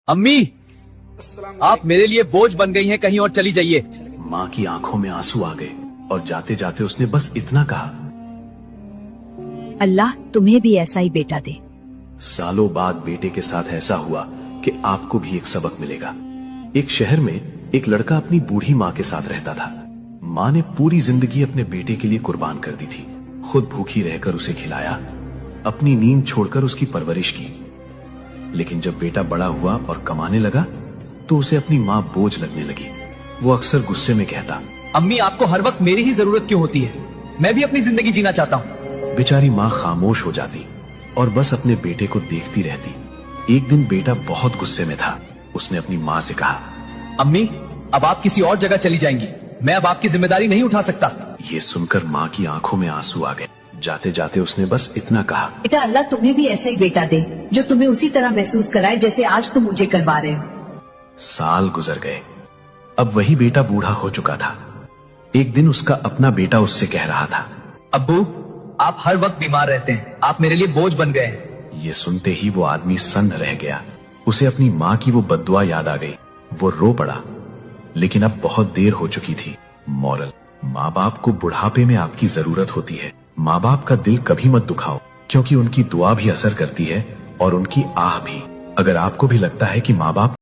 अम्मी, आप मेरे लिए बोझ बन गई हैं, कहीं और चली जाइए। माँ की आंखों में आंसू आ गए और जाते जाते उसने बस इतना कहा, अल्लाह तुम्हें भी ऐसा ही बेटा दे। सालों बाद बेटे के साथ ऐसा हुआ कि आपको भी एक सबक मिलेगा। एक शहर में एक लड़का अपनी बूढ़ी माँ के साथ रहता था। माँ ने पूरी जिंदगी अपने बेटे के लिए कुर्बान कर दी थी। खुद भूखी रहकर उसे खिलाया, अपनी नींद छोड़कर उसकी परवरिश की। लेकिन जब बेटा बड़ा हुआ और कमाने लगा तो उसे अपनी माँ बोझ लगने लगी। वो अक्सर गुस्से में कहता, अम्मी, आपको हर वक्त मेरी ही जरूरत क्यों होती है? मैं भी अपनी जिंदगी जीना चाहता हूँ। बेचारी माँ खामोश हो जाती और बस अपने बेटे को देखती रहती। एक दिन बेटा बहुत गुस्से में था। उसने अपनी माँ से कहा, अम्मी, अब आप किसी और जगह चली जाएंगी, मैं अब आपकी जिम्मेदारी नहीं उठा सकता। ये सुनकर माँ की आंखों में आंसू आ गए। जाते जाते उसने बस इतना कहा, बेटा अल्लाह तुम्हें भी ऐसा ही बेटा दे जो तुम्हें उसी तरह महसूस कराए जैसे आज तुम मुझे करवा रहे हो। साल गुजर गए। अब वही बेटा बूढ़ा हो चुका था। एक दिन उसका अपना बेटा उससे कह रहा था, अब्बू, आप हर वक्त बीमार रहते हैं, आप मेरे लिए बोझ बन गए हैं। ये सुनते ही वो आदमी सन्न रह गया। उसे अपनी माँ की वो बद्दुआ याद आ गई। वो रो पड़ा, लेकिन अब बहुत देर हो चुकी थी। मॉरल, माँ बाप को बुढ़ापे में आपकी जरूरत होती है। माँ बाप का दिल कभी मत दुखाओ, क्योंकि उनकी दुआ भी असर करती है और उनकी आह भी। अगर आपको भी लगता है कि माँ बाप